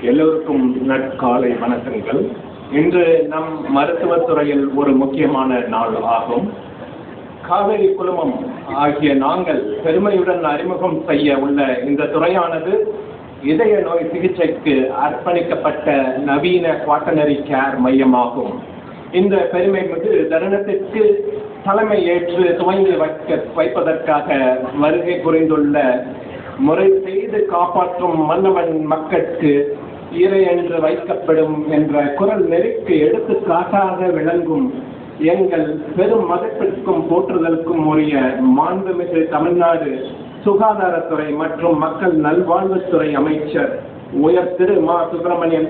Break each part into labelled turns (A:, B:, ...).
A: எல்லோருக்கும் நற்காலை வணக்கங்கள். இன்று நம் மருத்துவத்துறையில் ஒரு முக்கியமான நாள் ஆகும். காவேரி குழுமம் ஆகிய நாங்கள் பெருமையுடன் அறிமுகம் செய்ய உள்ள இந்த துறையானது இதய நோய் சிகிச்சைக்கு அர்ப்பணிக்கப்பட்ட நவீன குவாட்டர்னரி கேர் மையமாகும். இந்த பெருமை மிகு தருணத்திற்கு தலைமை ஏற்று துவங்கி வைப்பதற்காக வருகை புரிந்துள்ள முறை செய்து காப்பாற்றும் மன்னவன் மக்களுக்கு ஈரை என்று வைக்கப்படும் என்ற குரல் நெறிக்கு எடுத்துக்காட்டாக விளங்கும் எங்கள் பெரும் மதிப்பிற்கும் போற்றுதலுக்கும் உரிய மாண்புமிகு தமிழ்நாடு சுகாதாரத்துறை மற்றும் மக்கள் நல்வாழ்வுத்துறை அமைச்சர் உயர் திரு மா சுப்பிரமணியன்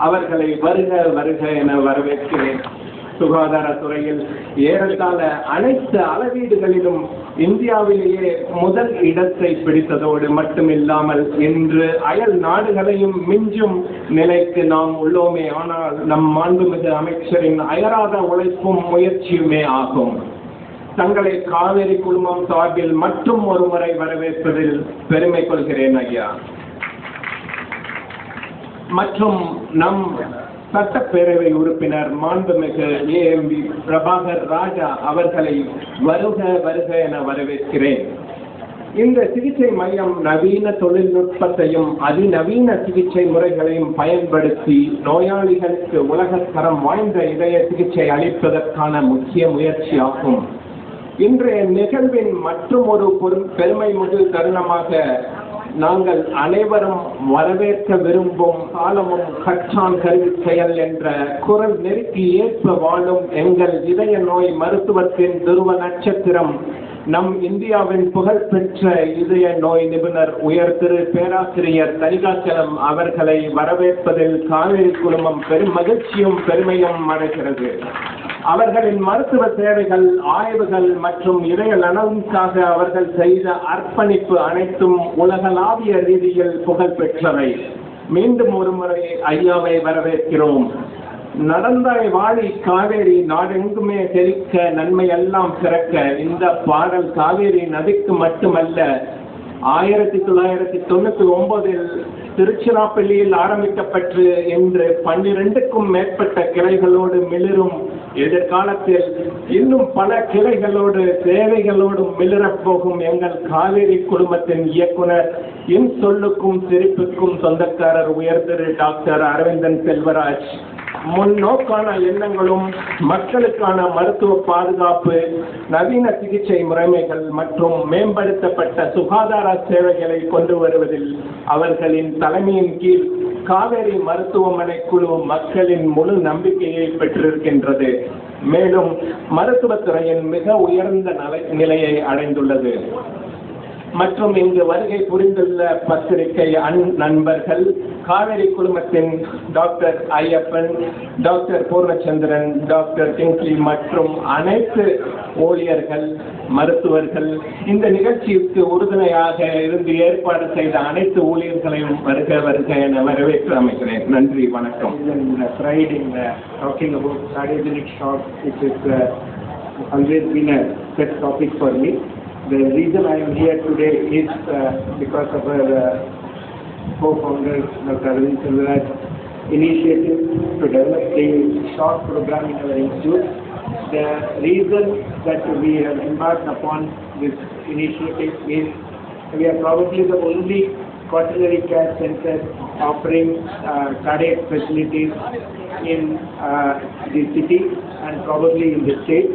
A: அவர்களை வருக வருக என வரவேற்கிறேன். சுகாதாரத்துறையில் ஏறத்தாழ அனைத்து அளவீடுகளிலும் இந்தியாவிலேயே முதல் இடத்தை பிடித்ததோடு மட்டுமில்லாமல் இன்று அயல் நாடுகளையும் மிஞ்சும் நிலைக்கு நாம் உள்ளோமே. ஆனால் நம் மாண்புமிகு அமைச்சரின் அயராத உழைப்பும் முயற்சியுமே ஆகும். தங்களை காவேரி குழுமம் சார்பில் மற்றும் ஒரு முறை வரவேற்பதில் பெருமை கொள்கிறேன் ஐயா. மற்றும் நம் சட்டப்பேரவை உறுப்பினர் மாண்புமிகு ஏஎம்பி பிரபாகர் ராஜா அவர்களை வருக வருக என வரவேற்கிறேன். இந்த சிகிச்சை மையம் நவீன தொழில்நுட்பத்தையும் அதிநவீன சிகிச்சை முறைகளையும் பயன்படுத்தி நோயாளிகளுக்கு உலகத்தரம் வாய்ந்த இதய சிகிச்சை அளிப்பதற்கான முக்கிய முயற்சியாகும். இன்றைய நிகழ்வின் மற்றும் ஒரு பெருமை மிகு தருணமாக நாங்கள் அனைவரும் வரவேற்க விரும்பும் காலமும் கற்றான் கல்வி செயல் என்ற குரல் நெருக்கி ஏற்ப வாழும் எங்கள் இதய நோய் மருத்துவத்தின் துருவ நட்சத்திரம் நம் இந்தியாவின் புகழ்பெற்ற இதய நோய் நிபுணர் உயர் திரு பேராசிரியர் தனிகாச்சலம் அவர்களை வரவேற்பதில் காவேரி குழுமம் பெரும் மகிழ்ச்சியும் பெருமையும் அடைகிறது. அவர்களின் மருத்துவ சேவைகள், ஆய்வுகள் மற்றும் இதய நலனுக்காக அவர்கள் செய்த அர்ப்பணிப்பு அனைத்தும் உலகளாவிய ரீதியில் புகழ் பெற்றவை. மீண்டும் ஒரு முறை ஐயாவை வரவேற்கிறோம். நடந்தாய் வாழி காவேரி நாடெங்குமே செழிக்க நன்மை எல்லாம் பிறக்க. இந்த பாடல் காவேரி நதிக்கு மட்டுமல்ல, 1999 திருச்சிராப்பள்ளியில் ஆரம்பிக்கப்பட்டு இன்று 12க்கும் மேற்பட்ட கிளைகளோடு மிளிரும் எதிர்காலத்தில் இன்னும் பல கிளைகளோடு சேவைகளோடும் மிளிரப் போகும் எங்கள் காவேரி குழுமத்தின் இயக்குனர், என் சொல்லுக்கும் சிரிப்புக்கும் சொந்தக்காரர் உயர்திரு டாக்டர் அரவிந்தன் செல்வராஜ் முன்னோக்கான எண்ணங்களும் மக்களுக்கான மருத்துவ பாதுகாப்பு, நவீன சிகிச்சை முறைமைகள் மற்றும் மேம்படுத்தப்பட்ட சுகாதார சேவைகளை கொண்டு வருவதில் அவர்களின் தலைமையின் கீழ் காவேரி மருத்துவமனை குழு மக்களின் முழு நம்பிக்கையை பெற்றிருக்கின்றது. மேலும் மருத்துவத்துறையின் மிக உயர்ந்த நிலையை அடைந்துள்ளது. மற்றும் இங்கு வருகை புரிந்துள்ள பத்திரிகை நண்பர்கள், காவேரி குழுமத்தின் டாக்டர் ஐயப்பன், டாக்டர் பூர்ணச்சந்திரன், டாக்டர் கிங்ஸ்லி மற்றும் அனைத்து ஊழியர்கள், மருத்துவர்கள், இந்த நிகழ்ச்சிக்கு உறுதுணையாக இருந்து ஏற்பாடு செய்த அனைத்து ஊழியர்களையும் வருக வருக என வரவேற்று அமைகிறேன். நன்றி, வணக்கம்.
B: Pride in talking about cardiogenic shock, which has always been a pet topic for me. The reason I am here today is because of our co-founder Dr. Arvind Selvaraj initiative to develop a shock program in our institute. The reason that we have embarked upon this initiative is we are probably the only quaternary care center offering cardiac facilities in the city and probably in the state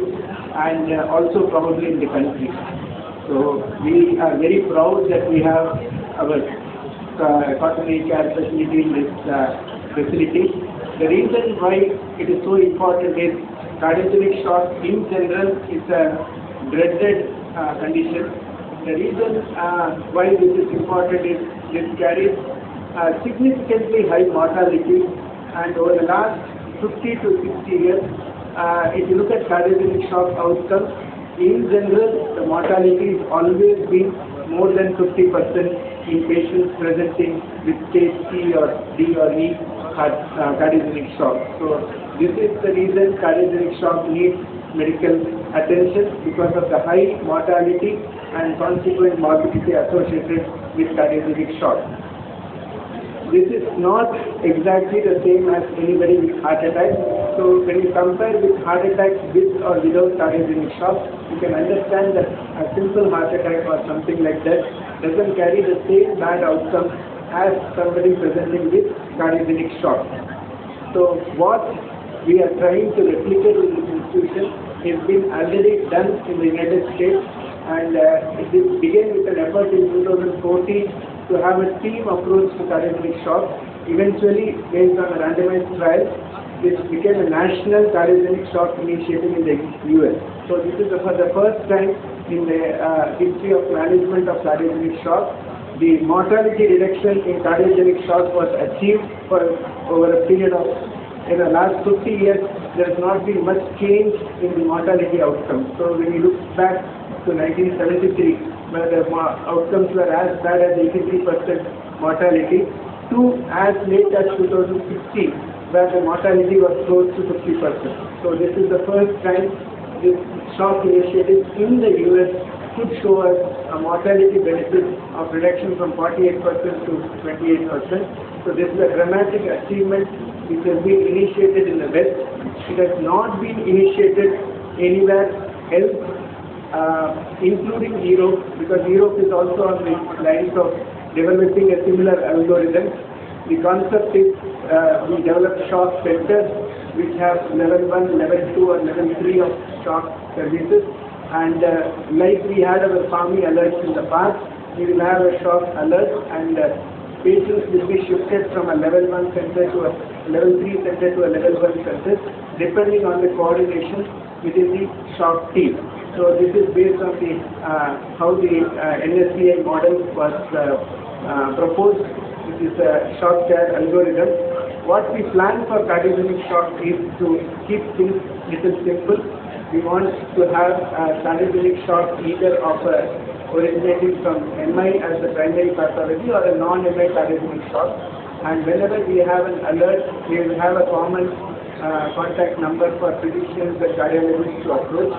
B: and also probably in the country. So we are very proud that we have our quaternary care facility in this facility. The reason why it is so important is cardiogenic shock in general is a dreaded condition. The reason why this is important is this carries significantly high mortality, and over the last 50 to 60 years, if you look at cardiogenic shock outcomes, in general, the mortality has always been more than 50% in patients presenting with stage C or D or E cardiogenic shock. So this is the reason cardiogenic shock needs medical attention, because of the high mortality and consequent morbidity associated with cardiogenic shock. This is not exactly the same as anybody with heart attack. So when you compare with heart attack with or without cardiogenic shock, you can understand that a simple heart attack or something like that doesn't carry the same bad outcome as somebody presenting with cardiogenic shock. So what we are trying to replicate in this institution has been already done in the United States, and it began with an effort in 2014 to have a team approach to cardiogenic shock. Eventually, based on a randomized trial, this became a national cardiogenic shock initiative in the US. So this is for the first time in the history of management of cardiogenic shock. The mortality reduction in cardiogenic shock was achieved for over a period of, in the last 50 years, there has not been much change in the mortality outcomes. So when you look back to 1973, where the outcomes were as bad as 83% mortality, to as late as 2016, where the mortality was close to 50%. So this is the first time this shock initiative in the US could show us a mortality benefit of reduction from 48% to 28%. So this is a dramatic achievement which has been initiated in the West. It has not been initiated anywhere else, including Europe, because Europe is also on the lines of developing a similar algorithm. The concept is we develop shock centers which have level 1, level 2 or level 3 of shock services, and like we had our PAMI alerts in the past, we will have a shock alert, and patients will be shifted from a level 1 center to a level 3 center to a level 1 center, depending on the coordination within the shock team. So this is based on the how the NSCI model was proposed. This is a shock care algorithm. What we plan for cardiogenic shock is to keep things little simple. We want to have cardiogenic shock either of originating from MI as the primary pathology or a non-MI cardiogenic shock. and whenever we have an alert, we will have a common contact number for physicians and cardiologists to approach.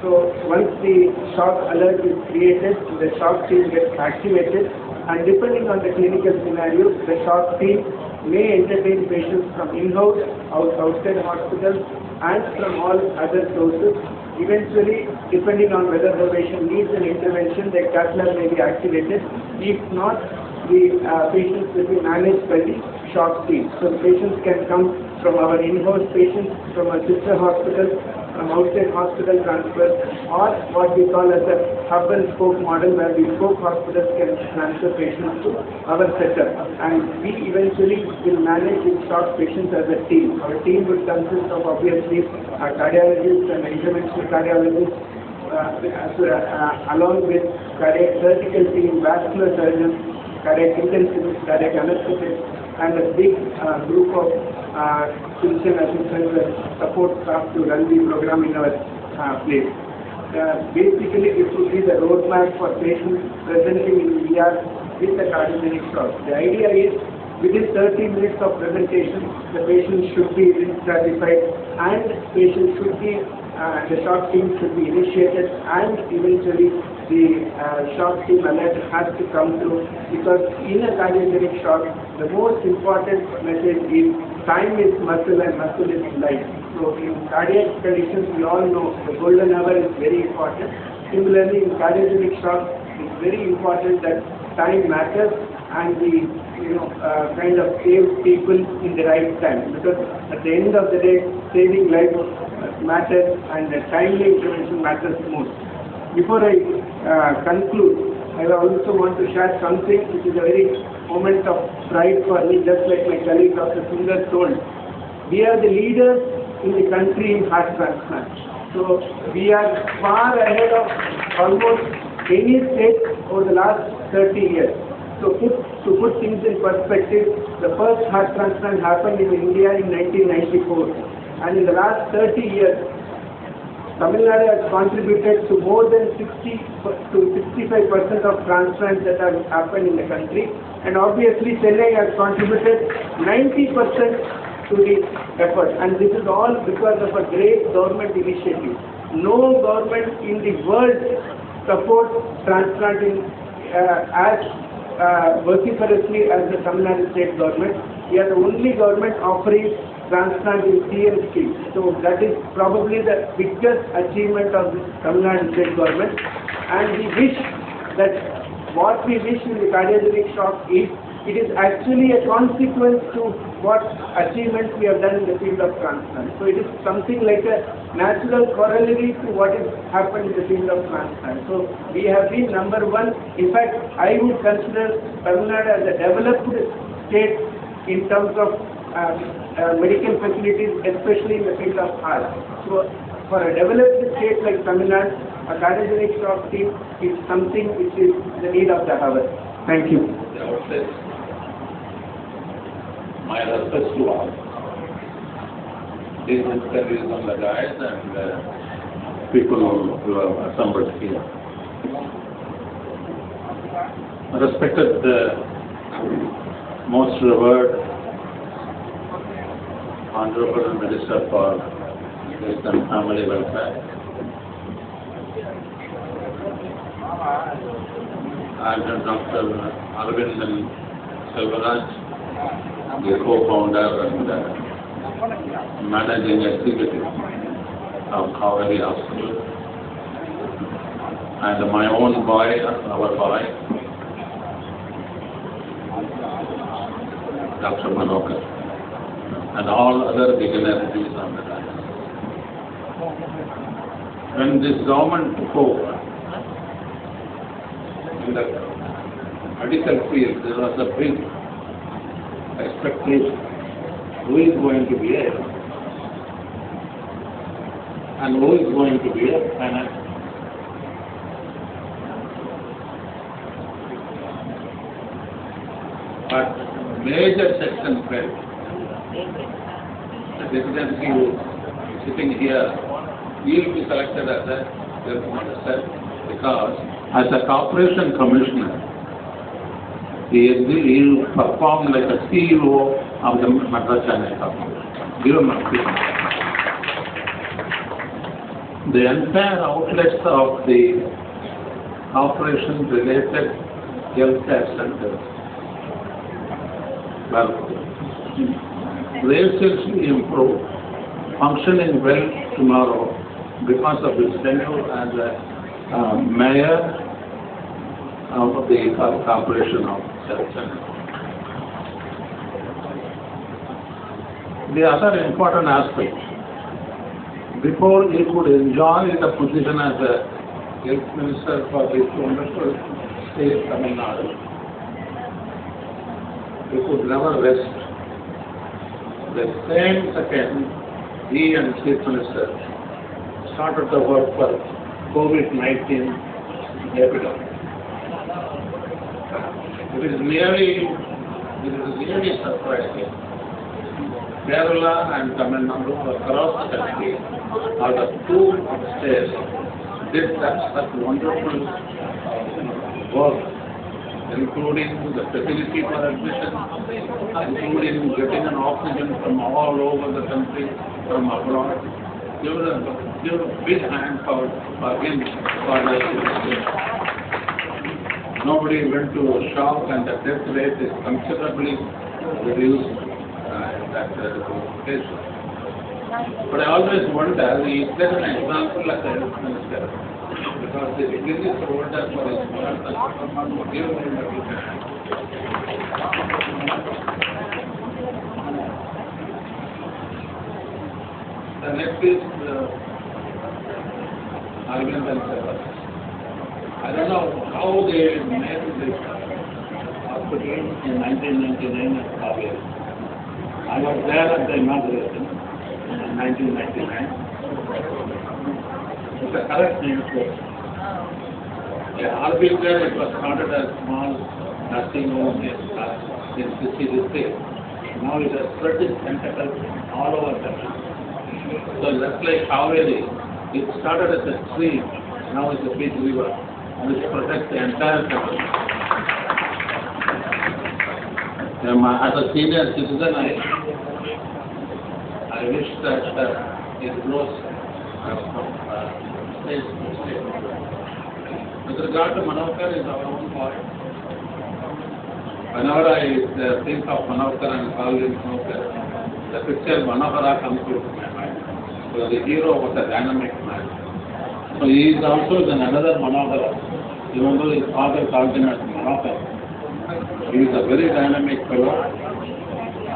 B: So once the shock alert is created, the shock team gets activated, and depending on the clinical scenario, the shock team may entertain patients from in-house, outside hospitals, and from all other sources. Eventually, depending on whether the patient needs an intervention, the cath lab may be activated. If not, the patients will be managed by the shock team. So the patients can come from our in-house patients, from a sister hospital, from outside hospital transfer, or what we call as a hub and spoke model, where the spoke hospitals can transfer patients to our setup. And we eventually will manage the shock patients as a team. Our team would consist of obviously a cardiologist and interventional cardiologist, along with cardiac surgical team, vascular surgeons, cardiac intensivists, cardiac anesthetists, and a big group of physician assistants and support staff to run the program in our place. Basically, this will be the roadmap for patients presenting in ER with the cardiogenic shock. The idea is, within 30 minutes of presentation, the patient should be risk-stratified, and the shock team should be initiated, and eventually the shock team alert has to come through, because in a cardiogenic shock, the most important message is time is muscle and muscle is life. So in cardiac conditions, we all know the golden hour is very important. Similarly, in cardiogenic shock, it's very important that time matters, and we kind of save people in the right time, because at the end of the day, saving life matters, and the timely intervention matters most. Before I conclude, I also want to share something which is a very moment of pride for me, just like my colleague Dr. Sundar told. We are the leaders in the country in heart transplant. So we are far ahead of almost any state over the last 30 years. So to put things in perspective, the first heart transplant happened in India in 1994. And in the last 30 years, Tamil Nadu has contributed to more than 60 to 65% of transplants that have happened in the country. And obviously, Chennai has contributed 90% to the effort. And this is all because of a great government initiative. No government in the world supports transplanting as vociferously as the Tamil Nadu state government. We are the only government offering transplant in CM scheme. So that is probably the biggest achievement of the Tamil Nadu state government. And we wish that what we wish in the cardiogenic shock is, it is actually a consequence to what achievements we have done in the field of transplant. So it is something like a natural corollary to what has happened in the field of transplant. So we have been number one. In fact, I would consider Tamil Nadu as a developed state in terms of medical facilities, especially in the field of heart. So for a developed state like Tamil Nadu, a cardiogenic shock team is something which is the need of the hour. Thank you.
C: My respects to all. This is on the guys and people who have assembled here. Respected most revered Honorable Minister for Health and Family Welfare, and Dr. Arvind Selvaraj, the co-founder and managing executive of Kaveri Hospital, and my own boy, our boy, Dr. Manokar, and all other dignitaries on the line. When this government took over, in the medical field, there was a big expectation. Who is going to be a and who is going to be a finance? But major section felt. The presidency who is sitting here, he will be selected as a minister, because as a corporation commissioner, He performed like a CEO of the Madras Chennai Corporation. Give him a big hand. The entire outlets of the operation-related healthcare centers were seriously improved, functioning well tomorrow because of his tenure as a mayor of the corporation of Chennai. The other important aspect, before he could enjoy the position as a health minister for this wonderful state Tamil Nadu, he could never rest. The same second, he and Chief Minister started the work for COVID-19 epidemic. It is really surprising. Kerala and Tamil Nadu across the country are the two states did such wonderful work, including the facility for admission, including getting an oxygen from all over the country, from abroad. Give a big hand for him for that. Nobody went to a shock, and the death rate is considerably reduced in that case. But I always wonder, is there an example as a health minister? Because the disease wonder for his work, give him a big hand. The next is Arvind and Seva. I don't know how they made this hospital in 1999 at Kaveri. I was there at the inauguration in 1999. It's a correct name for it. Arvind there, it was started as small nursing home in Sisi district. Now it has spread its tentacles all over the country. So just like Kaveri, it started as a stream, now it's a big river, which protects the entire country. As a senior citizen, I wish that it grows state to state. With regard to Manohar, is our own point. Whenever I think of Manohar and call him Manohar, the picture Manohara comes to my mind. So the hero was a dynamic man. So he is also another Manohara. Even though his father called him as Manohar, he is a very dynamic fellow.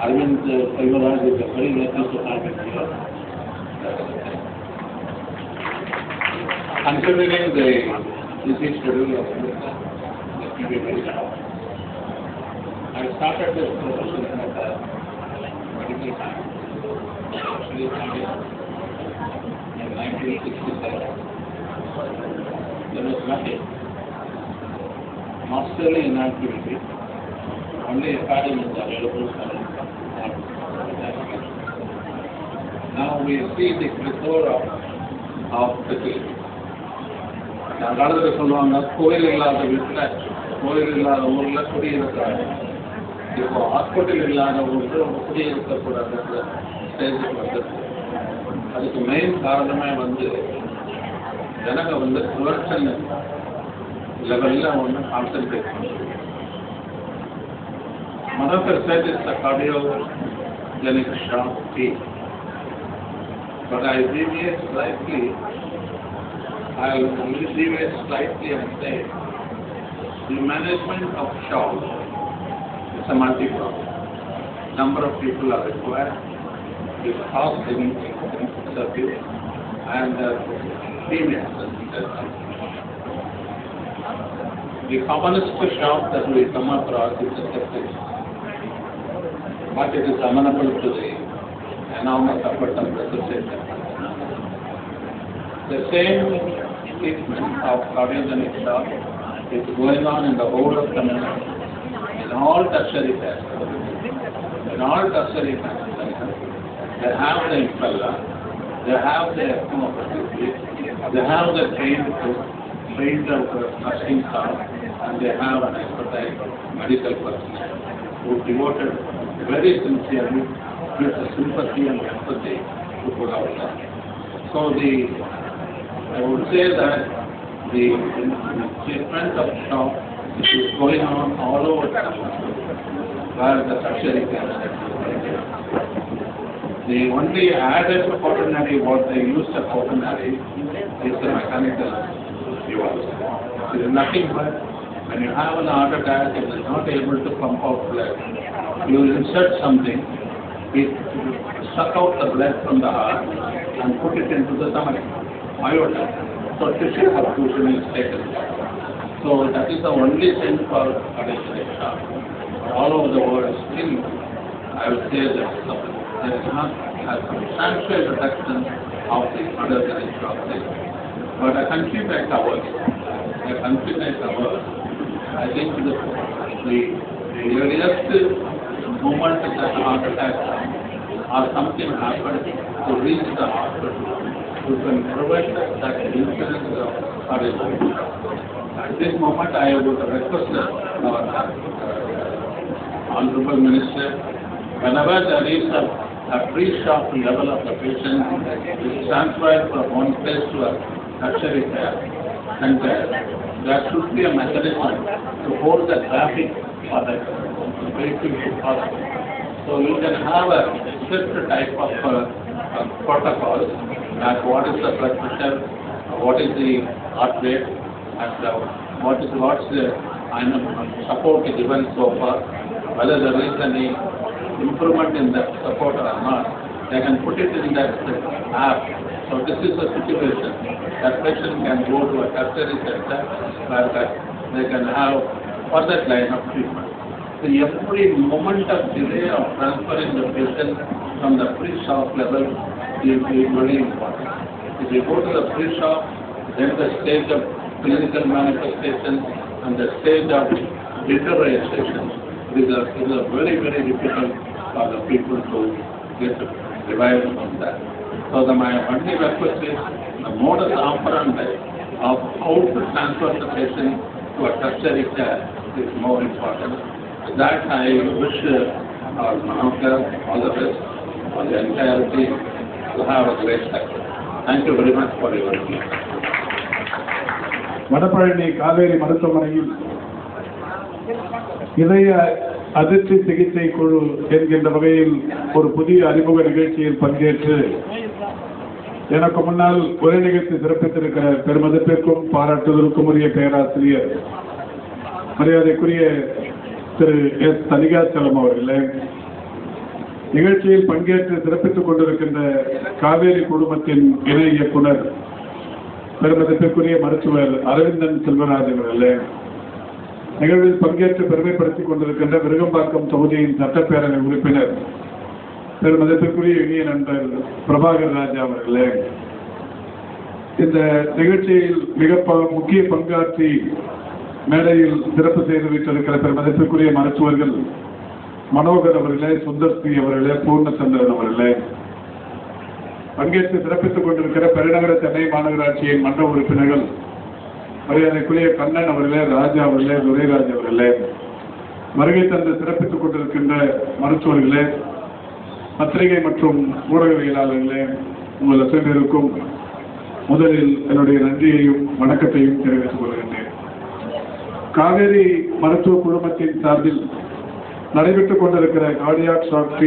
C: Arvind Selvaraj is a very lucky to have him here. Considering the busy schedule of this, let me be very honest. I started this profession at a medical time, actually in 1967. There was nothing. Not still in activity, only academies available for now we see the plethora of facilities. சொல்லுவாங்க கோயில் இல்லாத வீட்டில் கோயில் இல்லாத ஊரில் குடியிருக்கிறாங்க. இப்போ hospital இல்லாத ஊரில் குடியிருக்கக்கூடாது ஸ்டேஜுக்கு வந்துருக்கு. அதுக்கு மெயின் காரணமே ஜனங்க ப்ரிவென்ஷன் லெவலில் ஒன்று கான்சென்ட்ரேட் பண்ணுறது. Manohar said it's a cardiogenic shock team. But I deviate slightly. I'll deviate slightly and say the management of shock is a multi-problem. Number of people are required, the cost in service, and premiums. The commonest shock that we come across is a septic. But it is amenable to the enormous effort of resuscitation. The same treatment of cardiogenic shock is going on in the whole of Tamil Nadu, in all tertiary care centers. In all tertiary care centers, they have the impeller, they have the ECMO facility, they have the trained nursing staff, and they have an expertise medical personnel who devoted very sincerely with sympathy and empathy to put out there. So I would say that the treatment of shock is going on all over the country, where the tertiary care sector. The only added quaternary, what they use the quaternary, is the mechanical device. It is nothing but when you have an heart attack and is not able to pump out blood, you insert something, it suck out the blood from the heart and put it into the stomach, aorta. So tissue perfusion is taken. So that is the only thing for cardiac shock. All over the world, still, I would say that there is not a substantial reduction of the cardiac shock rate. But a country like ours, I think the earliest moment that heart attack or something happened to reach the hospital, you can prevent that incidence of cardiac shock. At this moment, I would request our Honorable Minister, whenever there is a pre-shock level of the patient is transferred from one place to a tertiary care center, there should be a mechanism to hold the traffic for the vehicle to pass. So you can have a strict type of protocol, like what is the blood pressure, what is the heart rate, and what's the support given so far, whether there is any improvement in that support or not. They can put it in that app. So this is a situation that patient can go to a tertiary center where they can have further line of treatment. So every moment of delay of transferring the patient from the pre-shock level is very important. If you go to the pre-shock, then the stage of clinical manifestation and the stage of deterioration is a very, very difficult for the people to get revived from that. So my only request is the modus operandi of how to transfer the patient to a tertiary care is more important. That I wish our Manokar all the best for the entire team to have a great success. Thank you very much for your attention.
D: Vadapalani Kaveri மருத்துவமனையில் இதய அதிர்ச்சி சிகிச்சை குழு என்கின்ற வகையில் ஒரு புதிய அறிமுக நிகழ்ச்சியில் பங்கேற்று எனக்கு முன்னால் ஒரே நிகழ்ச்சி சிறப்பித்திருக்கிற பெருமதிப்பிற்கும் பாராட்டுதலுக்கும் உரிய பேராசிரியர் மரியாதைக்குரிய திரு எஸ் தலிகாச்சலம் அவர்களே, நிகழ்ச்சியில் பங்கேற்று சிறப்பித்துக் கொண்டிருக்கின்ற காவேரி குழுமத்தின் இணை இயக்குனர் பெருமதிப்பிற்குரிய மருத்துவர் அரவிந்தன் செல்வராஜ் அவர்களே, நிகழ்வில் பங்கேற்று பெருமைப்படுத்திக் கொண்டிருக்கின்ற விருகம்பாக்கம் தொகுதியின் சட்டப்பேரவை உறுப்பினர் பெருமதிப்பிற்குரிய இனிய நண்பர் பிரபாகர் ராஜா அவர்களே, இந்த நிகழ்ச்சியில் மிக முக்கிய பங்காற்றி மேடையில் சிறப்பு செய்து வைத்திருக்கிற பெருமதிப்பிற்குரிய மருத்துவர்கள் மனோகர் அவர்களே, சுந்தர்ஸ்ரீ அவர்களே, பூர்ணச்சந்திரன் அவர்களே, பங்கேற்று சிறப்பித்துக் கொண்டிருக்கிற பெருநகர சென்னை மாநகராட்சியின் மன்ற உறுப்பினர்கள் மரியாதைக்குரிய கண்ணன் அவர்களே, ராஜா அவர்களே, துரைராஜ் அவர்களே, வருகை தந்து சிறப்பித்துக் கொண்டிருக்கின்ற மருத்துவர்களே, பத்திரிகை மற்றும் ஊடகவியலாளர்களே, உங்கள் அத்தனை பேருக்கும் முதலில் என்னுடைய நன்றியையும் வணக்கத்தையும் தெரிவித்துக் கொள்கின்றேன். காவேரி மருத்துவ குழுமத்தின் சார்பில் நடைபெற்றுக் கொண்டிருக்கிற கார்டியாக் ஷாக்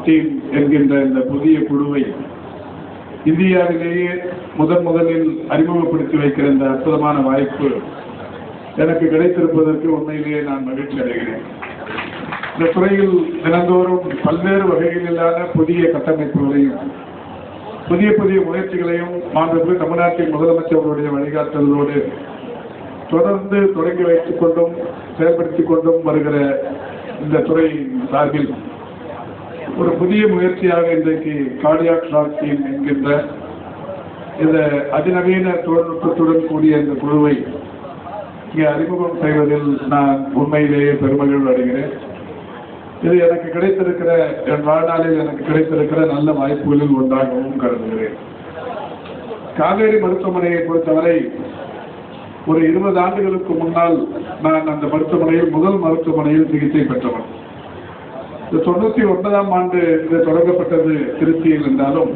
D: டீம் என்கின்ற இந்த புதிய குழுவை இந்தியாவிலேயே முதலில் அறிமுகப்படுத்தி வைக்கிற இந்த அற்புதமான வாய்ப்பு எனக்கு கிடைத்திருப்பதற்கு உண்மையிலேயே நான் மகிழ்ச்சி அடைகிறேன். இந்த துறையில் தினந்தோறும் பல்வேறு வகைகளிலான புதிய கட்டமைப்புகளையும் புதிய முயற்சிகளையும் மாண்புமிகு தமிழ்நாட்டின் முதலமைச்சர்களுடைய வழிகாட்டுதலோடு தொடர்ந்து தொடங்கி வைத்துக் கொண்டும் செயல்படுத்திக் கொண்டும் வருகிற இந்த துறையின் சார்பில் ஒரு புதிய முயற்சியாக இன்றைக்கு கார்டியாக் ஷாக் டீம் என்கின்ற இந்த அதிநவீன தொழில்நுட்பத்துடன் கூடிய இந்த குழுவை இங்கே அறிமுகம் செய்வதில் நான் உண்மையிலேயே பெருமகிழ்வு அடைகிறேன். இது எனக்கு கிடைத்திருக்கிற என் வாழ்நாளில் எனக்கு கிடைத்திருக்கிற நல்ல வாய்ப்புகளில் ஒன்றாகவும் கருதுகிறேன். காவேரி மருத்துவமனையை பொறுத்தவரை ஒரு 20 ஆண்டுகளுக்கு முன்னால் நான் அந்த மருத்துவமனையில் முதல் மருத்துவமனையில் சிகிச்சை பெற்றவன். 99ஆம் ஆண்டு இது தொடங்கப்பட்டது திருச்சியில் என்றாலும்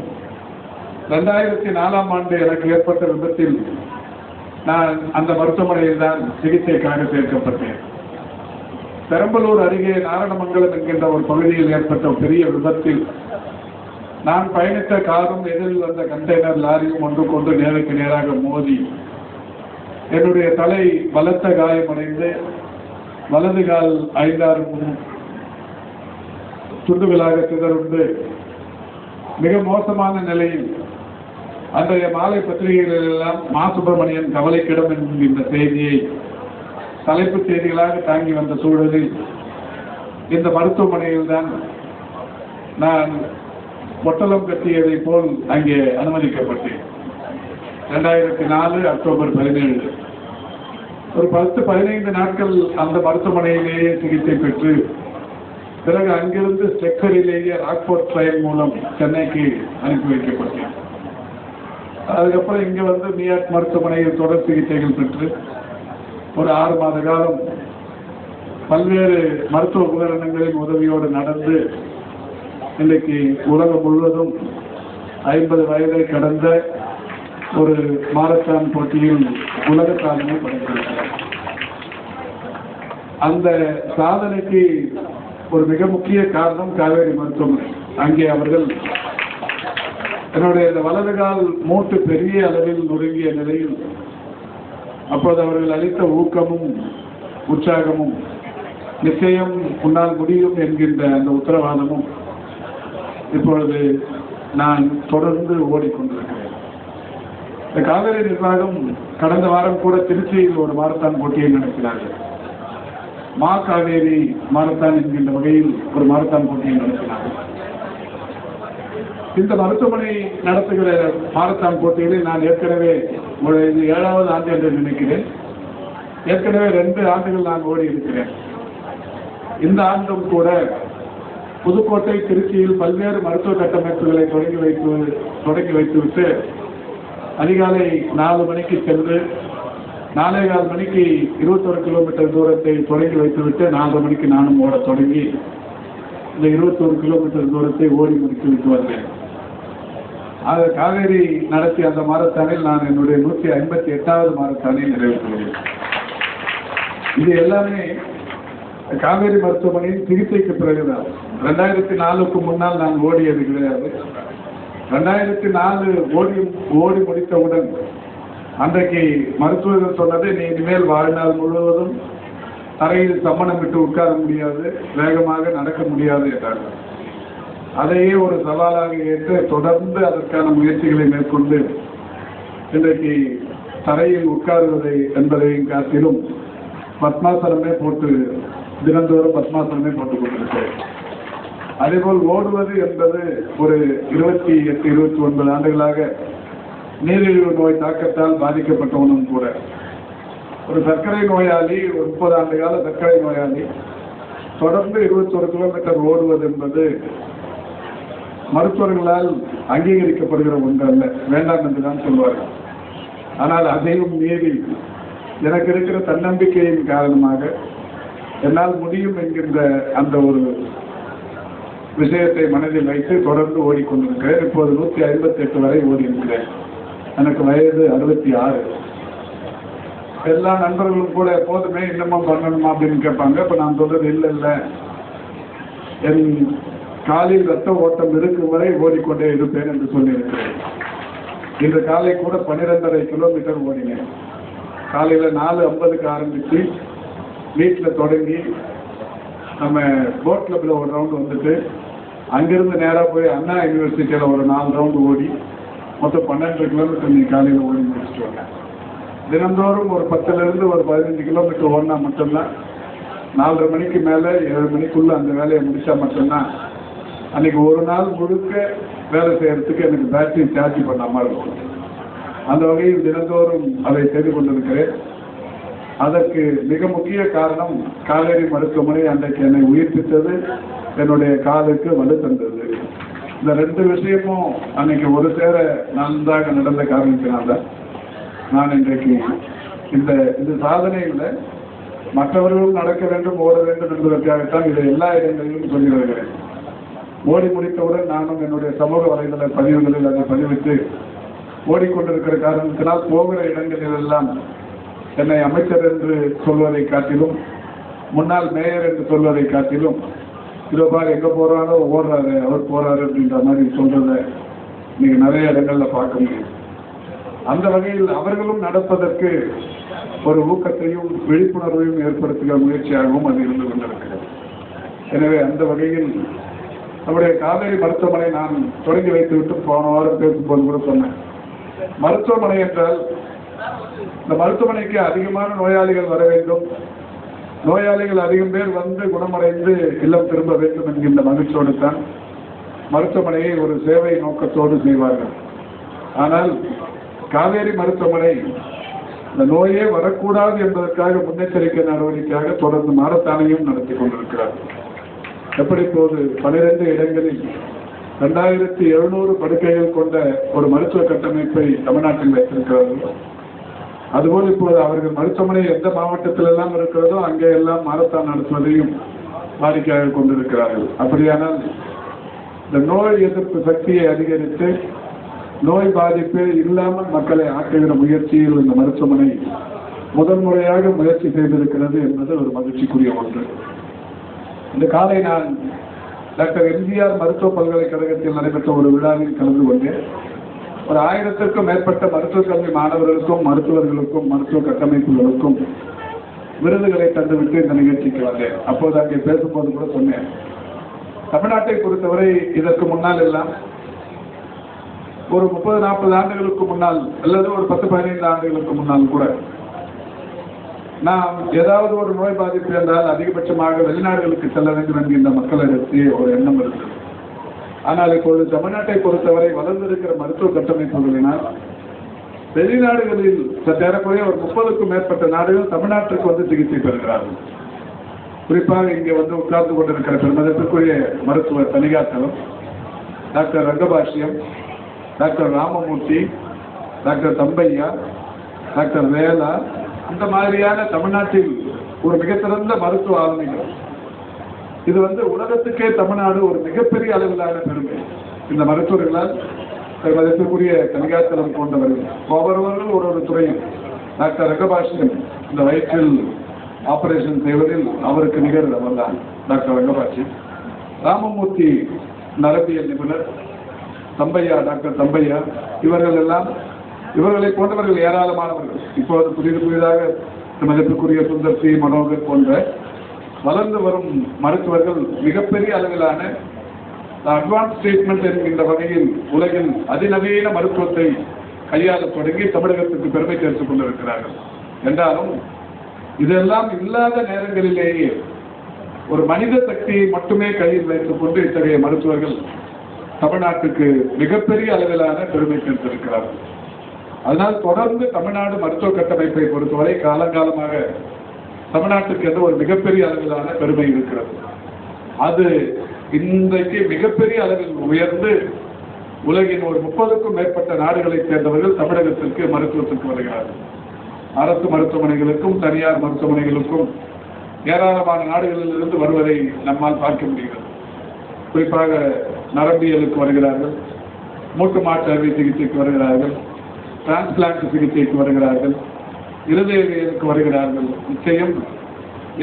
D: 2004ஆம் ஆண்டு எனக்கு ஏற்பட்ட விபத்தில் நான் அந்த மருத்துவமனையில் தான் சிகிச்சைக்காக சேர்க்கப்பட்டேன். பெரம்பலூர் அருகே நாரணமங்கலம் என்கின்ற ஒரு பகுதியில் ஏற்பட்ட பெரிய விபத்தில் நான் பயணித்த காரும் எதிரில் வந்த கண்டெய்னர் லாரியும் ஒன்றுக்கொன்று நேருக்கு நேராக மோதி என்னுடைய தலை பலத்த காயமடைந்து வலது கால் 5-6 துண்டுகளாக சிதறுண்டு மிக மோசமான நிலையில் அன்றைய மாலை பத்திரிகைகளில் எல்லாம் மா சுப்பிரமணியன் கவலைக்கிடம் என்கின்ற செய்தியை தலைப்புச் செய்திகளாக தாங்கி வந்த சூழலில் இந்த மருத்துவமனையில் தான் நான் பொட்டலம் கட்டியதை போல் அங்கே அனுமதிக்கப்பட்டேன். 2004 அக்டோபர் 17 ஒரு 10-15 நாட்கள் அந்த மருத்துவமனையிலேயே சிகிச்சை பெற்று பிறகு அங்கிருந்து ஸ்ட்ரெச்சரிலேயே ராக்போர்ட் ட்ரெயின் மூலம் சென்னைக்கு அனுப்பி வைக்கப்பட்டேன். அதுக்கப்புறம் இங்கே வந்து மியாட் மருத்துவமனையில் தொடர் சிகிச்சைகள் பெற்று ஒரு 6 மாத காலம் பல்வேறு மருத்துவ உபகரணங்களின் உதவியோடு நடந்து இன்றைக்கு உலகம் முழுவதும் 50 வயதை கடந்த ஒரு மாரத்தான் போட்டியில் உலக சாதனை படைத்திருக்கிறார். அந்த சாதனைக்கு ஒரு மிக முக்கிய காரணம் காவேரி மருத்துவமனை. அங்கே அவர்கள் என்னுடைய வலது கால் மூட்டு பெரிய அளவில் நொறுங்கிய நிலையில் அப்போது அவர்கள் அளித்த ஊக்கமும் உற்சாகமும் நிச்சயம் உன்னால் முடியும் என்கின்ற அந்த உத்தரவாதமும் இப்பொழுது நான் தொடர்ந்து ஓடிக்கொண்டிருக்கிறேன். இந்த காவேரி நிர்வாகம் கடந்த வாரம் கூட திருச்சியில் ஒரு மாரத்தான் போட்டியை நடத்தினார்கள். மா காவேரி மாரத்தான் என்கின்ற வகையில் ஒரு மாரத்தான் போட்டியை நடத்தினார்கள். இந்த மருத்துவமனை நடத்துகிற மாரத்தான் போட்டிகளில் நான் ஏற்கனவே இது 7வது ஆண்டு என்று நினைக்கிறேன். ஏற்கனவே 2 ஆண்டுகள் நான் ஓடி இருக்கிறேன். இந்த ஆண்டும் கூட புதுக்கோட்டை திருச்சியில் பல்வேறு மருத்துவ கட்டமைப்புகளை தொடங்கி வைத்துவிட்டு அதிகாலை 4 மணிக்கு சென்று 4:15 மணிக்கு 21 கிலோமீட்டர் தூரத்தை தொடங்கி வைத்துவிட்டு 4:30 மணிக்கு நானும் ஓட தொடங்கி இந்த 21 கிலோமீட்டர் தூரத்தை ஓடி முடித்துவிட்டு வந்தேன். அது காவேரி நடத்திய அந்த மாரத்தானில் நான் என்னுடைய 158வது மாரத்தானை நிறைவு செய்தேன். இது எல்லாமே காவேரி மருத்துவமனையின் சிகிச்சைக்கு பிறகுதான். 2004க்கு முன்னால் நான் ஓடியது கிடையாது. 2004 ஓடி முடித்தவுடன் அன்றைக்கு மருத்துவர்கள் சொன்னது, நீ இனிமேல் வாழ்நாள் முழுவதும் தரையில் சம்மணம் விட்டு உட்கார முடியாது, வேகமாக நடக்க முடியாது என்றார்கள். அதையே ஒரு சவாலாக ஏற்று தொடர்ந்து அதற்கான முயற்சிகளை மேற்கொண்டு இன்றைக்கு தரையில் உட்காருவதை என்பதையும் காட்டிலும் பத்மாசனமே போட்டு தினந்தோறும் பத்மாசனமே போட்டுக் கொண்டிருக்கிறேன். அதேபோல் ஓடுவது என்பது ஒரு 28-29 ஆண்டுகளாக நீரிழிவு நோய் தாக்கத்தால் பாதிக்கப்பட்டவனும் கூட. ஒரு சர்க்கரை நோயாளி, ஒரு 30 ஆண்டு கால சர்க்கரை நோயாளி தொடர்ந்து 21 கிலோமீட்டர் ஓடுவது என்பது மருத்துவர்களால் அங்கீகரிக்கப்படுகிற ஒன்றல்ல, வேண்டாம் என்றுதான் சொல்வார்கள். ஆனால் அதையும் மீறி எனக்கு இருக்கிற தன்னம்பிக்கையின் காரணமாக என்னால் முடியும் என்கின்ற அந்த ஒரு விஷயத்தை மனதில் வைத்து தொடர்ந்து ஓடிக்கொண்டிருக்கிறேன். இப்போது 158 வரை ஓடி இருக்கிறேன். எனக்கு வயது 66. எல்லா நண்பர்களும் கூட எப்போதுமே இன்னமும் பண்ணணுமா அப்படின்னு கேட்பாங்க. இப்போ நான் சொல்றது இல்லை, என் காலில் ரத்த ஓட்டம் இருக்கும் வரை ஓடிக்கொண்டே இருப்பேன் என்று சொல்லியிருக்கிறேன். இன்று காலை கூட 12.5 கிலோமீட்டர் ஓடினேன். காலையில் 4:50க்கு ஆரம்பித்து வீட்டில் தொடங்கி நம்ம போட் கிளப்பில் ஒரு ரவுண்டு வந்துட்டு அங்கிருந்து நேராக போய் அண்ணா யூனிவர்சிட்டியில் ஒரு 4 ரவுண்டு ஓடி மொத்தம் 12 கிலோமீட்டர் நீ காலையில் ஓடி முடிச்சுட்டு வந்தேன். தினந்தோறும் ஒரு 10லிருந்து ஒரு 15 கிலோமீட்டர் ஓடினா மட்டும்தான் 4:30 மணிக்கு மேலே 7 மணிக்குள்ளே அந்த வேலையை முடித்தா மட்டும்தான் அன்றைக்கி ஒரு நாள் முழுக்க வேலை செய்கிறதுக்கு எனக்கு பேட்டரி சார்ஜ் பண்ணாமல் இருக்கும். அந்த வகையில் தினந்தோறும் அதை செய்து கொண்டிருக்கிறேன். அதற்கு மிக முக்கிய காரணம் காவேரி மருத்துவமனை அன்றைக்கு என்னை உயிர்ப்பித்தது, என்னுடைய காலுக்கு வலு தந்தது. இந்த 2 விஷயமும் அன்னைக்கு ஒரு சேர நன்றாக நடந்த காரணத்தினால்தான் நான் இன்றைக்கு இந்த சாதனையில் மற்றவர்களும் நடக்க வேண்டும், ஓட வேண்டும் என்பதற்காகத்தான் இதை எல்லா இடங்களிலும் சொல்லி வருகிறேன். ஓடி முடித்தவுடன் நானும் என்னுடைய சமூக வலைதள பதிவுகளில் அதை பதிவிட்டு ஓடிக்கொண்டிருக்கிற காரணத்தினால் போகிற இடங்களிலெல்லாம் என்னை அமைச்சர் என்று சொல்வதை காட்டிலும், முன்னாள் மேயர் என்று சொல்வதை காட்டிலும், இதோ பாரு எங்க போறாரோ ஓடுறாரு, அவர் போறாரு அப்படின்ற மாதிரி சொல்றத நீங்க நிறைய இடங்கள்ல பார்க்க முடியும். அந்த வகையில் அவர்களும் நடப்பதற்கு ஒரு ஊக்கத்தையும் விழிப்புணர்வையும் ஏற்படுத்துகிற முயற்சியாகவும் அது இருந்து கொண்டிருக்கிறது. எனவே அந்த வகையில் நம்முடைய காவேரி மருத்துவமனை நான் தொடங்கி வைத்துவிட்டு போன வாரம் பேசும்போது கூட சொன்னேன். மருத்துவமனை என்றால் இந்த மருத்துவமனைக்கு அதிகமான நோயாளிகள் வர வேண்டும், நோயாளிகள் அதிகம் பேர் வந்து குணமடைந்து இல்லம் திரும்ப வேண்டும் என்கின்ற மகிழ்ச்சியோடு தான் மருத்துவமனையை ஒரு சேவை நோக்கத்தோடு செய்வார்கள். ஆனால் காவேரி மருத்துவமனை இந்த நோயே வரக்கூடாது என்பதற்காக முன்னெச்சரிக்கை நடவடிக்கையாக தொடர்ந்து மாரத்தானையும் நடத்தி கொண்டிருக்கிறார். எப்படி இப்போது 12 இடங்களில் 2700 படுக்கைகள் கொண்ட ஒரு மருத்துவ கட்டமைப்பை தமிழ்நாட்டில் வைத்திருக்கிறார்கள். அதுபோல் இப்போது அவர்கள் மருத்துவமனை எந்த மாவட்டத்திலெல்லாம் இருக்கிறதோ அங்கே எல்லாம் மாரத்தான் நடத்துவதையும் வாடிக்கையாக கொண்டிருக்கிறார்கள். அப்படியானால் இந்த நோய் எதிர்ப்பு சக்தியை அதிகரித்து நோய் பாதிப்பே இல்லாமல் மக்களை ஆக்குகிற முயற்சியில் இந்த மருத்துவமனை முதல் முறையாக முயற்சி செய்திருக்கிறது என்பது ஒரு மகிழ்ச்சிக்குரிய ஒன்று. இந்த காலை நான் டாக்டர் எம்ஜிஆர் மருத்துவ பல்கலைக்கழகத்தில் நடைபெற்ற ஒரு விழாவில் கலந்து கொண்டேன். ஒரு 1000க்கும் மேற்பட்ட மருத்துவக் கல்வி மாணவர்களுக்கும் மருத்துவர்களுக்கும் மருத்துவ கட்டமைப்புகளுக்கும் விருதுகளை தந்துவிட்டு இந்த நிகழ்ச்சிக்கு வந்தேன். அப்போது அங்கே பேசும்போது கூட சொன்னேன், தமிழ்நாட்டை பொறுத்தவரை இதற்கு முன்னால் எல்லாம் ஒரு 30-40 ஆண்டுகளுக்கு முன்னால் அல்லது ஒரு 10-15 ஆண்டுகளுக்கு முன்னால் கூட நாம் ஏதாவது ஒரு நோய் பாதிப்பு என்றால் அதிகபட்சமாக வெளிநாடுகளுக்கு செல்ல வேண்டும் என்கின்ற மக்களிடத்தே ஒரு எண்ணம் இருக்கிறது. ஆனால் இப்போது தமிழ்நாட்டை பொறுத்தவரை வளர்ந்திருக்கிற மருத்துவ கட்டமைப்புகளினால் வெளிநாடுகளில் ஏறக்குறைய ஒரு 30க்கும் மேற்பட்ட நாடுகள் தமிழ்நாட்டிற்கு வந்து சிகிச்சை பெறுகிறார்கள். குறிப்பாக இங்கே வந்து உட்கார்ந்து கொண்டிருக்கிற பெருமதத்திற்குரிய மருத்துவர் தனிகாத்தலம், doctor Rangabashyam, doctor Ramamurthy, doctor Thambiah, doctor Vela, அந்த மாதிரியான தமிழ்நாட்டில் ஒரு மிகச்சிறந்த மருத்துவ ஆளுமைகள். இது வந்து உலகத்துக்கே தமிழ்நாடு ஒரு மிகப்பெரிய அளவிலான பெருமை. இந்த மருத்துவர்களால் மதிப்பிற்குரிய தனிகாத்தலம் போன்றவர்கள் ஒவ்வொருவர்களும் ஒரு துறையில், டாக்டர் ரங்கபாஷ்யம் இந்த வயிற்றில் ஆபரேஷன் செய்வதில் அவருக்கு நிகர் அவர்தான் டாக்டர் ரங்கபாஷ்யம். ராமமூர்த்தி நரம்பியல் நிபுணர், தம்பையா டாக்டர் தம்பையா, இவர்களை போன்றவர்கள் ஏராளமானவர்கள். இப்போது புதிதாக மதிப்பிற்குரிய சுந்தர் சி மனோகர் போன்ற வளர்ந்து வரும் மருத்துவர்கள் மிகப்பெரிய அளவிலான அட்வான்ஸ் ட்ரீட்மெண்ட் என்கின்ற வகையில் உலகில் அதிநவீன மருத்துவத்தை கையாள தொடங்கி தமிழகத்துக்கு பெருமை சேர்த்துக் கொண்டிருக்கிறார்கள். என்றாலும் இதெல்லாம் இல்லாத நேரங்களிலேயே ஒரு மனித சக்தியை மட்டுமே கையில் வைத்துக் கொண்டு இத்தகைய மருத்துவர்கள் தமிழ்நாட்டுக்கு மிகப்பெரிய அளவிலான பெருமை சேர்த்திருக்கிறார்கள். அதனால் தொடர்ந்து தமிழ்நாடு மருத்துவ கட்டமைப்பை பொறுத்தவரை காலங்காலமாக தமிழ்நாட்டுக்கு என்ற ஒரு மிகப்பெரிய அளவிலான பெருமை இருக்கிறது. அது இன்றைக்கு மிகப்பெரிய அளவில் உயர்ந்து உலகின் ஒரு 30க்கும் மேற்பட்ட நாடுகளைச் சேர்ந்தவர்கள் தமிழகத்திற்கு மருத்துவத்திற்கு வருகிறார்கள். அரசு மருத்துவமனைகளுக்கும் தனியார் மருத்துவமனைகளுக்கும் ஏராளமான நாடுகளில் இருந்து வருவதை நம்மால் பார்க்க முடிகிறது. குறிப்பாக நரம்பியலுக்கு வருகிறார்கள், மூட்டு மாற்று அறுவை சிகிச்சைக்கு வருகிறார்கள், டிரான்ஸ்பிளான்ட் சிகிச்சைக்கு வருகிறார்கள், இருதயவியலுக்கு வருகிறார்கள். நிச்சயம்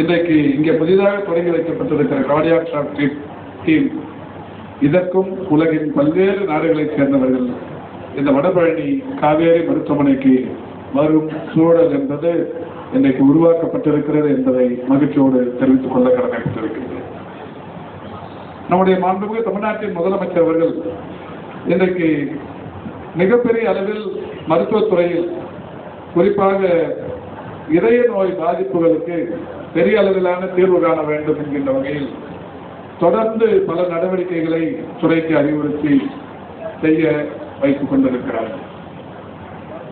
D: இன்றைக்கு இங்கே புதிதாக தொடங்கி வைக்கப்பட்டிருக்கிற கார்டியாக் ஷாக் டீம், இதற்கும் உலகின் பல்வேறு நாடுகளைச் சேர்ந்தவர்கள் இந்த வடபழனி காவேரி மருத்துவமனைக்கு வரும் சூழல் என்பது இன்றைக்கு உருவாக்கப்பட்டிருக்கிறது என்பதை மகிழ்ச்சியோடு தெரிவித்துக் கொள்ள கடமைப்பட்டிருக்கிறது. நம்முடைய மாண்புமிகு தமிழ்நாட்டின் முதலமைச்சர் அவர்கள் இன்றைக்கு மிகப்பெரிய அளவில் மருத்துவத்துறையில் குறிப்பாக இதய நோய் பாதிப்புகளுக்கு பெரிய அளவிலான தீர்வு காண வேண்டும் என்கின்ற வகையில் தொடர்ந்து பல நடவடிக்கைகளை துறைக்கு அறிவுறுத்தி செய்ய வைத்துக் கொண்டிருக்கிறார்கள்.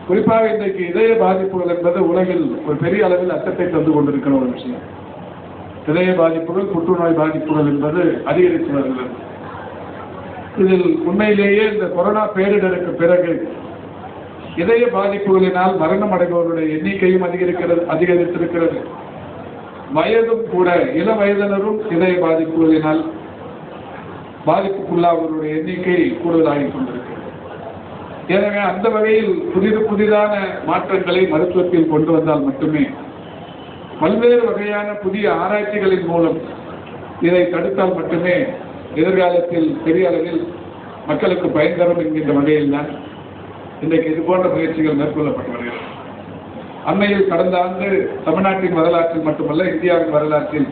D: குறிப்பாக இன்றைக்கு இதய பாதிப்புகள் என்பது உலகில் ஒரு பெரிய அளவில் அச்சத்தை தந்து கொண்டிருக்கிற ஒரு விஷயம். இதய பாதிப்புகள், புற்றுநோய் பாதிப்புகள் என்பது அதிகரித்து வருகிறது. இதில் உண்மையிலேயே இந்த கொரோனா பேரிடருக்கு பிறகு இதய பாதிப்புகளினால் மரணம் அடைபவர்களுடைய எண்ணிக்கையும் அதிகரித்திருக்கிறது. வயதும் கூட, இள வயதினரும் இதய பாதிப்புகளினால் பாதிப்புக்குள்ளாவர்களுடைய எண்ணிக்கை கூடுதலாகிக் கொண்டிருக்கிறது. எனவே அந்த வகையில் புதிதான மாற்றங்களை மருத்துவத்தில் கொண்டு வந்தால் மட்டுமே, பல்வேறு வகையான புதிய ஆராய்ச்சிகளின் மூலம் இதை தடுத்தால் மட்டுமே எதிர்காலத்தில் பெரிய அளவில் மக்களுக்கு பயன் தரும் என்கின்ற வகையில் தான் இன்றைக்கு இது போன்ற முயற்சிகள் மேற்கொள்ளப்பட்டு வருகிறது. அண்மையில் கடந்த ஆண்டு தமிழ்நாட்டின் வரலாற்றில் மட்டுமல்ல, இந்தியாவின் வரலாற்றில்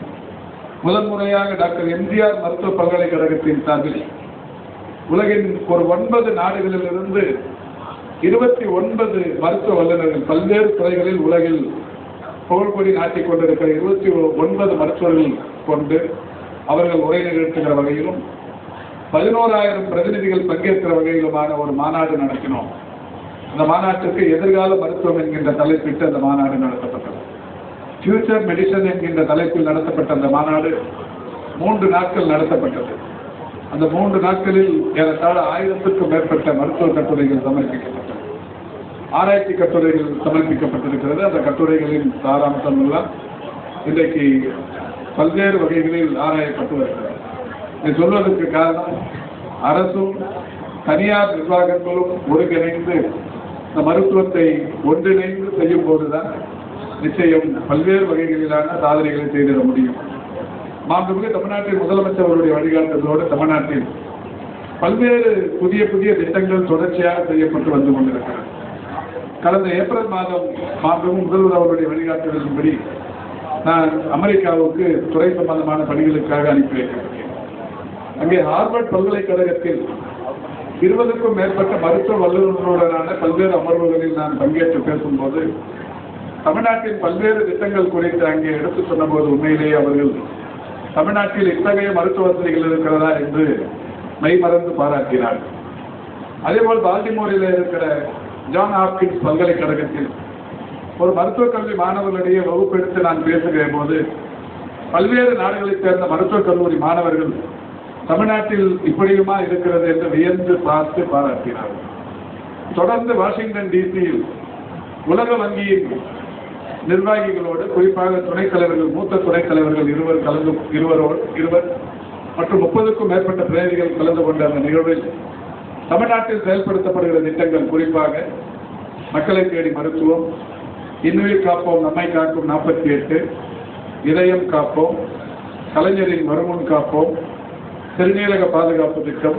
D: முதன்முறையாக டாக்டர் எம்ஜிஆர் மருத்துவ பல்கலைக்கழகத்தின் சார்பில் உலகின் ஒரு 9 நாடுகளிலிருந்து 29 மருத்துவ வல்லுநர்கள் பல்வேறு துறைகளில் உலகில் புகழ்கொடி நாட்டிக் கொண்டிருக்கிற 29 மருத்துவர்கள் கொண்டு அவர்கள் உரை நிகழ்த்துகிற வகையிலும் 11,000 பிரதிநிதிகள் பங்கேற்கிற வகையிலுமான ஒரு மாநாடு நடத்தினோம். அந்த மாநாட்டுக்கு எதிர்கால மருத்துவம் என்கின்ற தலைப்பிட்டு அந்த மாநாடு நடத்தப்பட்டது. ஃபியூச்சர் மெடிசன் என்கின்ற தலைப்பில் நடத்தப்பட்ட அந்த மாநாடு 3 நாட்கள் நடத்தப்பட்டது. அந்த 3 நாட்களில் ஏறத்தாழ 1000க்கும் மேற்பட்ட மருத்துவ கட்டுரைகள் சமர்ப்பிக்கப்பட்டது, ஆராய்ச்சி கட்டுரைகள் சமர்ப்பிக்கப்பட்டிருக்கிறது. அந்த கட்டுரைகளின் சாராம்சம் எல்லாம் இன்றைக்கு பல்வேறு வகைகளில் ஆராயப்பட்டு வருகிறது. இதை சொல்வதற்கு காரணம், அரசும் தனியார் நிர்வாகங்களும் ஒருங்கிணைந்து இந்த மருத்துவத்தை ஒன்றிணைந்து செய்யும் போதுதான் நிச்சயம் பல்வேறு வகைகளிலான சாதனைகளை செய்திட முடியும். மாண்புமிகு தமிழ்நாட்டின் முதலமைச்சர் அவருடைய வழிகாட்டுதலோடு தமிழ்நாட்டில் பல்வேறு புதிய திட்டங்கள் தொடர்ச்சியாக செய்யப்பட்டு வந்து கொண்டிருக்கிறது. கடந்த ஏப்ரல் மாதம் மாண்புமிகு முதல்வர் அவருடைய வழிகாட்டுதலின்படி நான் அமெரிக்காவுக்கு துறை சம்பந்தமான பணிகளுக்காக அனுப்பி வைக்கப்பட்டேன். அங்கே ஹார்வர்ட் பல்கலைக்கழகத்தில் 20க்கும் மேற்பட்ட மருத்துவ வல்லுநர்களுடனான பல்வேறு அமர்வுகளில் நான் பங்கேற்று பேசும்போது தமிழ்நாட்டின் பல்வேறு திட்டங்கள் குறித்து அங்கே எடுத்து சொன்னபோது உண்மையிலேயே அவர்கள் தமிழ்நாட்டில் இத்தகைய மருத்துவ வசதிகள் இருக்கிறதா என்று மெய்மறந்து பாராட்டினார்கள். அதேபோல் பால்டிமோரில் இருக்கிற ஜான் ஹாப்கின்ஸ் பல்கலைக்கழகத்தில் ஒரு மருத்துவக் கல்வி மாணவர்களிடையே வகுப்பெடுத்து நான் பேசுகிற போது பல்வேறு நாடுகளைச் சேர்ந்த மருத்துவக் கல்லூரி மாணவர்கள் தமிழ்நாட்டில் இப்படியுமா இருக்கிறது என்று வியந்து பார்த்து பாராட்டினார்கள். தொடர்ந்து வாஷிங்டன் டிசியில் உலக வங்கியின் நிர்வாகிகளோடு, குறிப்பாக துணைத் தலைவர்கள், மூத்த துணைத் தலைவர்கள் இருவர் மற்றும் 30க்கும் மேற்பட்ட பிரதிநிதிகள் கலந்து கொண்ட அந்த நிகழ்வில் தமிழ்நாட்டில் செயல்படுத்தப்படுகிற திட்டங்கள், குறிப்பாக மக்களை தேடி மருத்துவம், இன்னுயிர் காப்போம் நம்மை காக்கும் 48, இதயம் காப்போம், கலைஞரின் வருமுன் காப்போம், சிறுநீரக பாதுகாப்பு திட்டம்,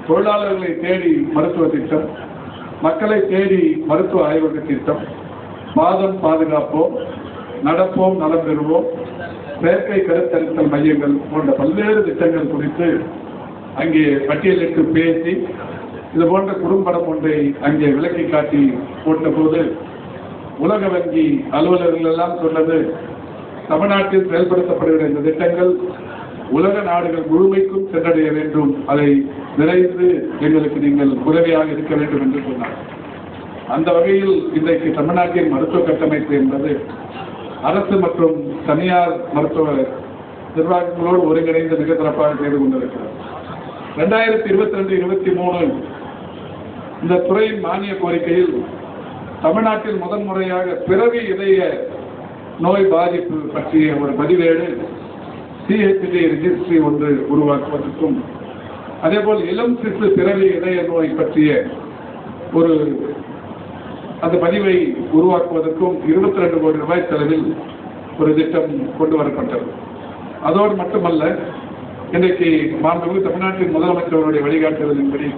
D: தொழிலாளர்களை தேடி மருத்துவ திட்டம், மக்களை தேடி மருத்துவ ஆய்வக திட்டம், பாதம் பாதுகாப்போம், நடப்போம் நலம் பெறுவோம், செயற்கை கருத்தரித்தல் மையங்கள் போன்ற பல்வேறு திட்டங்கள் குறித்து அங்கே பட்டியலிட்டு பேசி இது போன்ற குறும்படம் ஒன்றை அங்கே விளக்கி காட்டி போட்டபோது உலக வங்கி அலுவலர்கள் எல்லாம் சொன்னது, தமிழ்நாட்டில் செயல்படுத்தப்படுகிற இந்த திட்டங்கள் உலக நாடுகள் முழுமைக்கும் சென்றடைய வேண்டும், அதை விரைந்து எங்களுக்கு நீங்கள் உதவியாக இருக்க வேண்டும் என்று சொன்னார். அந்த வகையில் இன்றைக்கு தமிழ்நாட்டின் மருத்துவ கட்டமைப்பு என்பது அரசு மற்றும் தனியார் மருத்துவ நிர்வாகங்களோடு ஒருங்கிணைந்து மிக சிறப்பாக செய்து கொண்டிருக்கிறது. 2022-23 இந்த துறையின் மானிய கோரிக்கையில் தமிழ்நாட்டில் முதன்முறையாக பிறவி இதய நோய் பாதிப்பு பற்றிய ஒரு பதிவேடு CHD ரெஜிஸ்ட்ரி ஒன்று உருவாக்குவதற்கும், அதேபோல் இளம் சிசு பிறவி இதய நோய் பற்றிய ஒரு அந்த பதிவை உருவாக்குவதற்கும் 22 கோடி ரூபாய் செலவில் ஒரு திட்டம் கொண்டு வரப்பட்டது. அதோடு மட்டுமல்ல, இன்றைக்கு மாண்புமிகு தமிழ்நாட்டின் முதலமைச்சருடைய வழிகாட்டுதலின்படி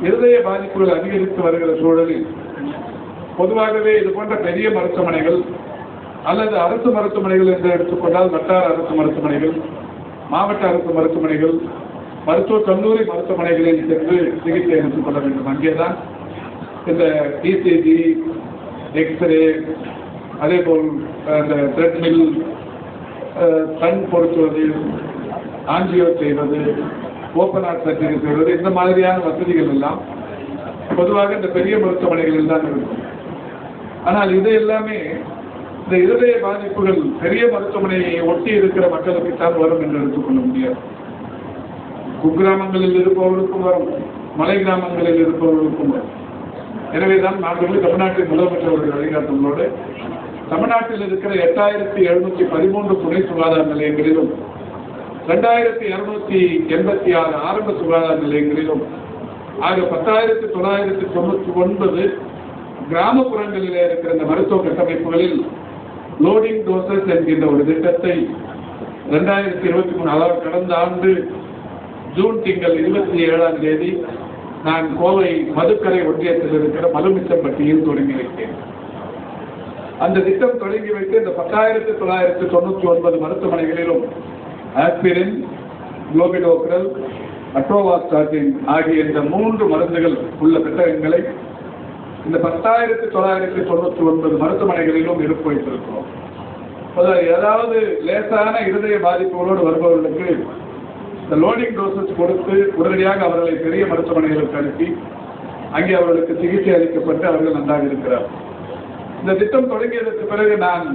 D: இருதய பாதிப்புகள் அதிகரித்து வருகிற சூழலில் பொதுவாகவே இது போன்ற பெரிய மருத்துவமனைகள் அல்லது அரசு மருத்துவமனைகள் என்று எடுத்துக்கொண்டால் வட்டார அரசு மருத்துவமனைகள், மாவட்ட அரசு மருத்துவமனைகள், மருத்துவக் கல்லூரி மருத்துவமனைகளில் சென்று சிகிச்சை எடுத்துக் கொள்ள வேண்டும். அங்கேதான் இந்த ECG, எக்ஸ்ரே, அதேபோல் இந்த த்ரெட்மில், கண் பொருத்துவது, ஆஞ்சியோ செய்வது, ஓப்பன் ஹார்ட் சர்ஜரி செய்வது, இந்த மாதிரியான வசதிகள் எல்லாம் பொதுவாக இந்த பெரிய மருத்துவமனைகளில் தான் இருக்கும். ஆனால் இது எல்லாமே இந்த இருதய பாதிப்புகள் பெரிய மருத்துவமனையை ஒட்டி இருக்கிற மக்களுக்கு தான் வரும் என்று எடுத்துக்கொள்ள முடியாது. குக்கிராமங்களில் இருப்பவர்களுக்கும் வரும், மலை கிராமங்களில் இருப்பவர்களுக்கும் வரும். எனவேதான் நாங்கள் தமிழ்நாட்டின் முதலமைச்சருடைய வழிகாட்டுதலோடு தமிழ்நாட்டில் இருக்கிற 8713 துணை சுகாதார நிலையங்களிலும் 2286 ஆரம்ப சுகாதார நிலையங்களிலும் ஆக 10,999 கிராமப்புறங்களிலே இருக்கிற இந்த மருத்துவ கட்டமைப்புகளில் லோடிங் டோசஸ் என்கின்ற ஒரு திட்டத்தை 2023 அதாவது கடந்த ஆண்டு ஜூன் திங்கள் 27ஆம் தேதி நான் கோவை மதுக்கரை ஒன்றியத்தில் இருக்கிற மலுமிச்சம்பட்டியில் தொடங்கி வைத்தேன். அந்த திட்டம் தொடங்கி வைத்து இந்த 10,999 மருத்துவமனைகளிலும் ஆஸ்பிரின், குளோபிடோக்ரல், அட்ரோவாஸ்டாட்டின் ஆகிய இந்த 3 மருந்துகள் உள்ள பெட்டகங்களை இந்த 10,999 மருத்துவமனைகளிலும் இருப்பு வைத்திருக்கிறோம். ஏதாவது லேசான இருதய பாதிப்புகளோடு வருபவர்களுக்கு இந்த லோடிங் டோசஸ் கொடுத்து உடனடியாக அவர்களை பெரிய மருத்துவமனைகளுக்கு அனுப்பி அங்கே அவர்களுக்கு சிகிச்சை அளிக்கப்பட்டு அவர்கள் நன்றாக இருக்கிறார். இந்த திட்டம் தொடங்கியதற்கு பிறகு நான்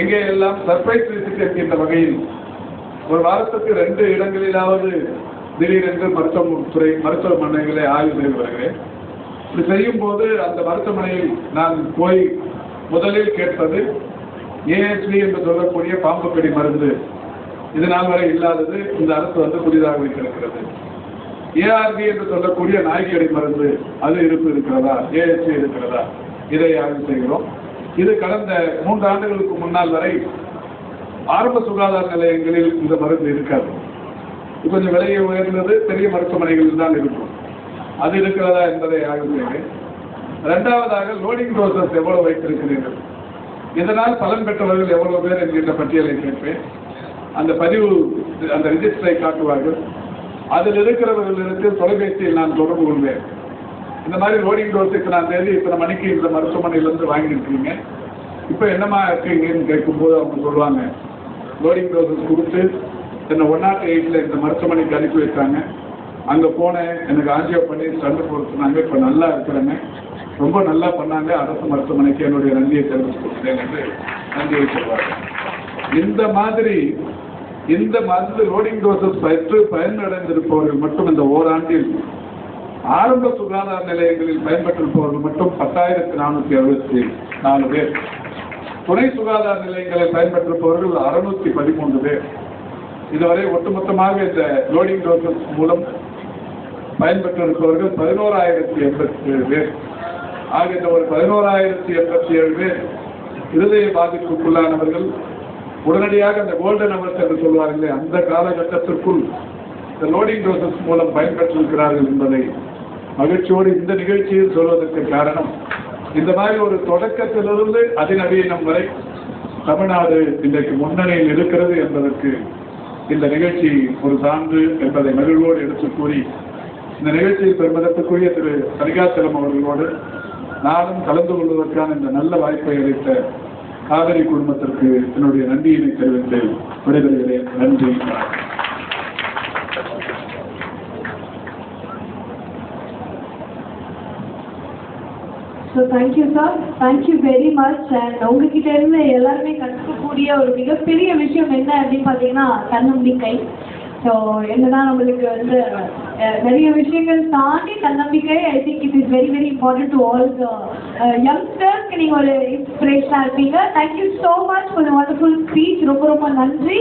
D: எங்கே எல்லாம் சர்ப்ரைஸ் விசிட் என்கின்ற வகையில் ஒரு வாரத்துக்கு 2 இடங்களிலாவது திடீரென்று மருத்துவமனைகளை ஆய்வு செய்து வருகிறேன். இப்படி செய்யும் போது அந்த மருத்துவமனையில் நான் போய் முதலில் கேட்பது ஏஎஸ்வி என்று சொல்லக்கூடிய பாம்பு கடி மருந்து இது நாள் வரை இல்லாதது இந்த அரசு புதிதாக வைத்திருக்கிறது. ஏஆர்வி என்று சொல்லக்கூடிய நாய்க்கடி மருந்து அது இருக்கிறதா, ஏஎஸ்வி இருக்கிறதா, இதை ஆய்வு செய்கிறோம். இது கடந்த 3 ஆண்டுகளுக்கு முன்னால் வரை ஆரம்ப சுகாதார நிலையங்களில் இந்த மருந்து இருக்காது. கொஞ்சம் விலையை உயர்ந்தது பெரிய மருத்துவமனைகளில் தான் இருக்கும். அது இருக்கிறதா என்பதை ஆய்வு செய்கிறேன். 2வதாக லோடிங் டோசஸ் எவ்வளவு வைத்திருக்கிறீர்கள், இதனால் பலன் பெற்றவர்கள் எவ்வளவு பேர் என்கின்ற பட்டியலை கேட்பேன். அந்த பதிவு அந்த ரிஜிஸ்டரை காட்டுவார்கள். அதில் இருக்கிறவர்களுக்கு தொலைபேசியில் நான் தொடர்பு கொள்வேன். இந்த மாதிரி லோடிங் டோஸ் இத்தனாம் தேதி இத்தனை மணிக்கு இந்த மருத்துவமனையிலிருந்து வாங்கியிருக்கீங்க, இப்போ என்னமா இருக்கீங்கன்னு கேட்கும்போது அவங்க சொல்லுவாங்க, லோடிங் டோசஸ் கொடுத்து என்னை 108 இந்த மருத்துவமனைக்கு அனுப்பி வைத்தாங்க. அங்கே போனேன், எனக்கு ஆஞ்சியோ பண்ணி ஸ்டண்ட் போடுறாங்க, இப்போ நல்லா இருக்கிறேங்க, ரொம்ப நல்லா பண்ணாங்க, அரசு மருத்துவமனைக்கு என்னுடைய நன்றியை தெரிவித்து கொடுத்தேன் என்று நன்றியை சொல்வார்கள். இந்த மருந்து லோடிங் டோசஸ் பெற்று பயனடைந்திருப்பவர்கள் மட்டும் இந்த ஓராண்டில் ஆரம்ப சுகாதார நிலையங்களில் பயன்பெற்றிருப்பவர்கள் மட்டும் 10,474 பேர், துணை சுகாதார நிலையங்களில் பயன்பெற்றிருப்பவர்கள் 613 பேர். இதுவரை ஒட்டுமொத்தமாக இந்த லோடிங் டோசஸ் மூலம் பயன்பெற்றிருப்பவர்கள் 11,087 பேர். ஆக இந்த ஒரு 11,087 பேர் இருதய பாதிப்புக்குள்ளானவர்கள் உடனடியாக அந்த கோல்டன் அவர்ஸ் என்று சொல்வார்களே அந்த காலகட்டத்திற்குள் இந்த லோடிங் டோசஸ் மூலம் பயன்பெற்றிருக்கிறார்கள் என்பதை மகிழ்ச்சியோடு இந்த நிகழ்ச்சியில் சொல்வதற்கு காரணம், இந்த மாதிரி ஒரு தொடக்கத்திலிருந்து அதிநவீனம் வரை தமிழ்நாடு இன்றைக்கு முன்னணியில் இருக்கிறது என்பதற்கு இந்த நிகழ்ச்சி ஒரு சான்று என்பதை மகிழ்வோடு எடுத்து கூறி, இந்த நிகழ்ச்சியில் பெருமதத்துக்குரிய திரு தனிகாச்சலம் அவர்களோடு நானும் கலந்து கொள்வதற்கான இந்த நல்ல வாய்ப்பை அளித்த காவிரி குடும்பத்திற்கு என்னுடைய நன்றியினை தெரிவித்து விடைபெறுகிறேன். நன்றி.
E: So thank you sir, thank you very much. And உங்ககிட்ட இருந்து எல்லாருமே கற்றுக்கக்கூடிய ஒரு மிகப்பெரிய விஷயம் என்ன அப்படின்னு பார்த்தீங்கன்னா தன்னம்பிக்கை. ஸோ என்னதான் நம்மளுக்கு நிறைய விஷயங்கள் தாண்டி தன்னம்பிக்கை, I think it is very very important to all the யங்ஸ்டர்ஸ்க்கு நீங்கள் ஒரு இன்ஸ்பிரேஷனாக இருப்பீங்க. Thank you so much for the wonderful speech. ரொம்ப ரொம்ப நன்றி.